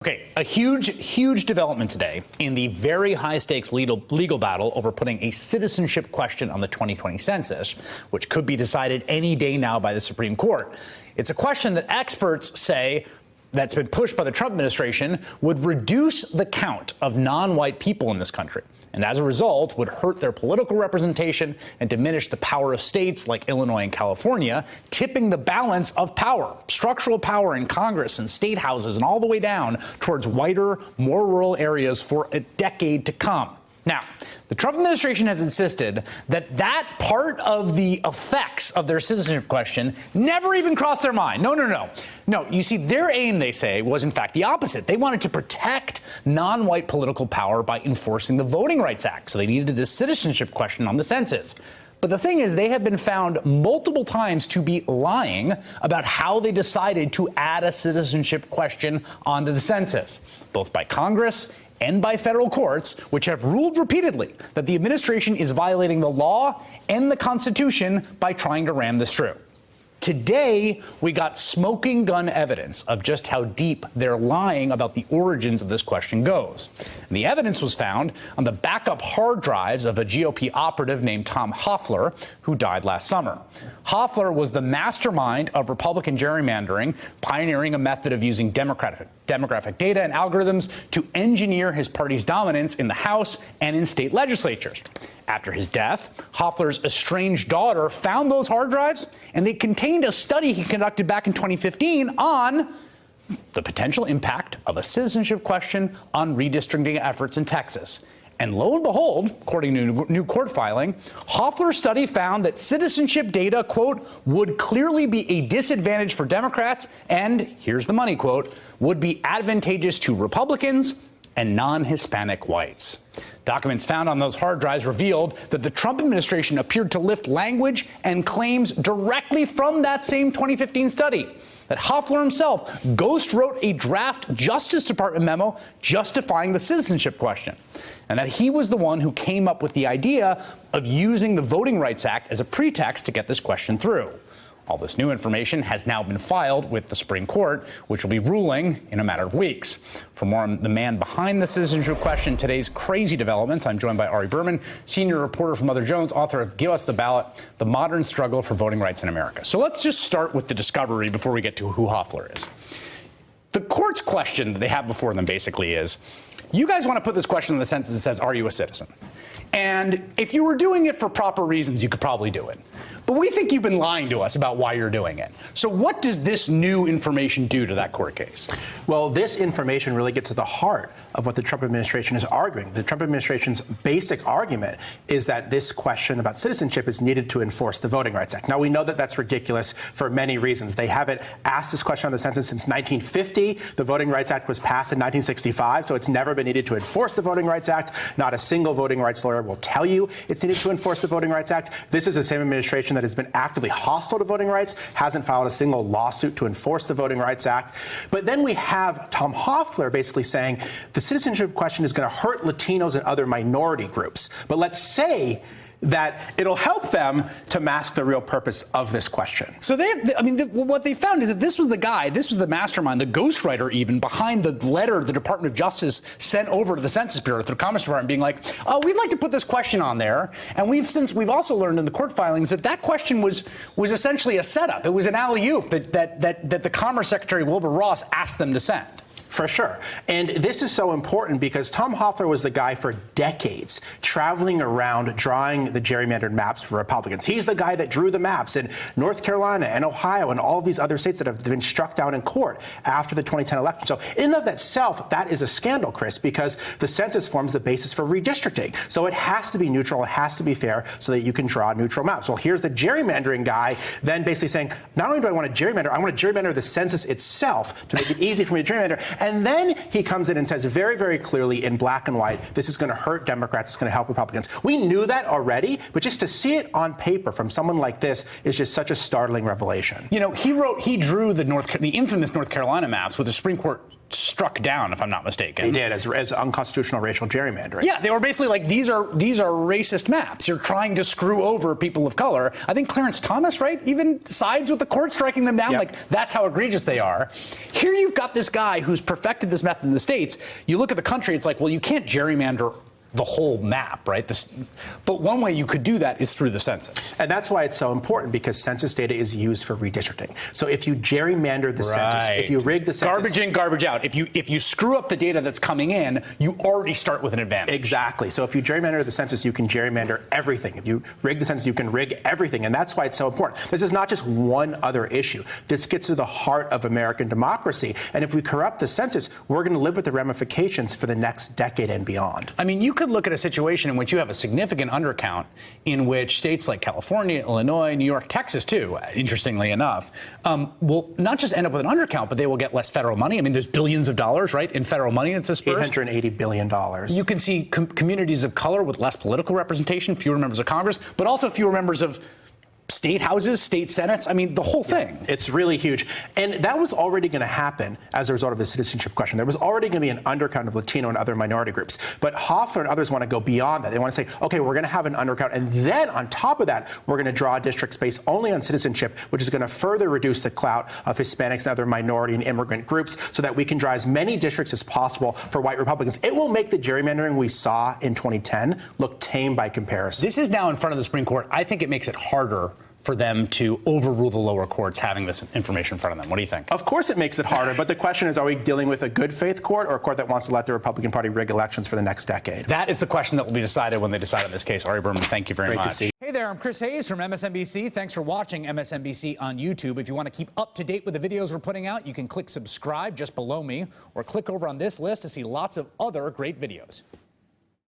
Okay, a huge development today in the very high-stakes legal battle over putting a citizenship question on the 2020 census, which could be decided any day now by the Supreme Court. It's a question that experts say that's been pushed by the Trump administration would reduce the count of non-white people in this country, and as a result would hurt their political representation and diminish the power of states like Illinois and California, tipping the balance of power, structural power in Congress and state houses and all the way down towards whiter, more rural areas for a decade to come. Now, the Trump administration has insisted that that part of the effects of their citizenship question never even crossed their mind. No, you see, their aim, they say, was in fact the opposite. They wanted to protect non-white political power by enforcing the Voting Rights Act. So they needed this citizenship question on the census. But the thing is, they have been found multiple times to be lying about how they decided to add a citizenship question onto the census, both by Congress and by federal courts, which have ruled repeatedly that the administration is violating the law and the Constitution by trying to ram this through. Today, we got smoking gun evidence of just how deep their lying about the origins of this question goes. And the evidence was found on the backup hard drives of a GOP operative named Tom Hofeller, who died last summer. Hofeller was the mastermind of Republican gerrymandering, pioneering a method of using demographic data and algorithms to engineer his party's dominance in the House and in state legislatures. After his death, Hofeller's estranged daughter found those hard drives, and they contained a study he conducted back in 2015 on the potential impact of a citizenship question on redistricting efforts in Texas. And lo and behold, according to a new court filing, Hofeller's study found that citizenship data, quote, would clearly be a disadvantage for Democrats and, here's the money quote, would be advantageous to Republicans and non-Hispanic whites. Documents found on those hard drives revealed that the Trump administration appeared to lift language and claims directly from that same 2015 study, that Hofeller himself ghost wrote a draft Justice Department memo justifying the citizenship question, and that he was the one who came up with the idea of using the Voting Rights Act as a pretext to get this question through. All this new information has now been filed with the Supreme Court, which will be ruling in a matter of weeks. For more on the man behind the citizenship question, today's crazy developments, I'm joined by Ari Berman, senior reporter for Mother Jones, author of Give Us the Ballot, The Modern Struggle for Voting Rights in America. So let's just start with the discovery before we get to who Hofeller is. The court's question that they have before them basically is, you guys want to put this question in the census that says, are you a citizen? And if you were doing it for proper reasons, you could probably do it. But we think you've been lying to us about why you're doing it. So what does this new information do to that court case? Well, this information really gets to the heart of what the Trump administration is arguing. The Trump administration's basic argument is that this question about citizenship is needed to enforce the Voting Rights Act. Now, we know that that's ridiculous for many reasons. They haven't asked this question on the census since 1950. The Voting Rights Act was passed in 1965, so it's never been needed to enforce the Voting Rights Act. Not a single voting rights lawyer will tell you it's needed to enforce the Voting Rights Act. This is the same administration that has been actively hostile to voting rights, hasn't filed a single lawsuit to enforce the Voting Rights Act. But then we have Tom Hofeller basically saying the citizenship question is going to hurt Latinos and other minority groups. But let's say that it'll help them to mask the real purpose of this question. So what they found is that this was the mastermind, the ghostwriter even, behind the letter the Department of Justice sent over to the Census Bureau through the Commerce Department being like, oh, we'd like to put this question on there. And we've also learned in the court filings that question was essentially a setup. It was an alley-oop that the Commerce Secretary Wilbur Ross asked them to send. For sure. And this is so important because Tom Hofeller was the guy for decades traveling around drawing the gerrymandered maps for Republicans. He's the guy that drew the maps in North Carolina and Ohio and all of these other states that have been struck down in court after the 2010 election. So in and of itself, that is a scandal, Chris, because the census forms the basis for redistricting. So it has to be neutral. It has to be fair so that you can draw neutral maps. Well, here's the gerrymandering guy then basically saying, not only do I want to gerrymander, I want to gerrymander the census itself to make it easy for me to gerrymander. And then he comes in and says very, very clearly in black and white, this is going to hurt Democrats, it's going to help Republicans. We knew that already, but just to see it on paper from someone like this is just such a startling revelation. You know, he drew the infamous North Carolina maps with the Supreme Court struck down, if I'm not mistaken. They did, as unconstitutional racial gerrymandering. Yeah, they were basically like, these are racist maps. You're trying to screw over people of color. I think Clarence Thomas, right, even sides with the court striking them down. Yep. Like, that's how egregious they are. Here you've got this guy who's perfected this method in the States. You look at the country, it's like, well, you can't gerrymander the whole map, right? But one way you could do that is through the census. And that's why it's so important, because census data is used for redistricting. So if you gerrymander the census, if you rig the census... Garbage in, garbage out. If you screw up the data that's coming in, you already start with an advantage. Exactly. So if you gerrymander the census, you can gerrymander everything. If you rig the census, you can rig everything. And that's why it's so important. This is not just one other issue. This gets to the heart of American democracy. And if we corrupt the census, we're going to live with the ramifications for the next decade and beyond. I mean, you could look at a situation in which you have a significant undercount in which states like California, Illinois, New York, Texas, too, interestingly enough, will not just end up with an undercount, but they will get less federal money. I mean, there's billions of dollars, right, in federal money that's dispersed. $880 billion. You can see communities of color with less political representation, fewer members of Congress, but also fewer members of state houses, state senates. I mean, the whole thing. It's really huge. And that was already going to happen as a result of the citizenship question. There was already going to be an undercount of Latino and other minority groups. But Hoffler and others want to go beyond that. They want to say, OK, we're going to have an undercount. And then on top of that, we're going to draw districts based only on citizenship, which is going to further reduce the clout of Hispanics and other minority and immigrant groups so that we can draw as many districts as possible for white Republicans. It will make the gerrymandering we saw in 2010 look tame by comparison. This is now in front of the Supreme Court. I think it makes it harder for them to overrule the lower courts having this information in front of them. What do you think? Of course it makes it harder, but the question is, are we dealing with a good faith court or a court that wants to let the Republican Party rig elections for the next decade? That is the question that will be decided when they decide on this case. Ari Berman, thank you very Great much. to see you. Hey there, I'm Chris Hayes from MSNBC. Thanks for watching MSNBC on YouTube. If you want to keep up to date with the videos we're putting out, you can click subscribe just below me or click over on this list to see lots of other great videos.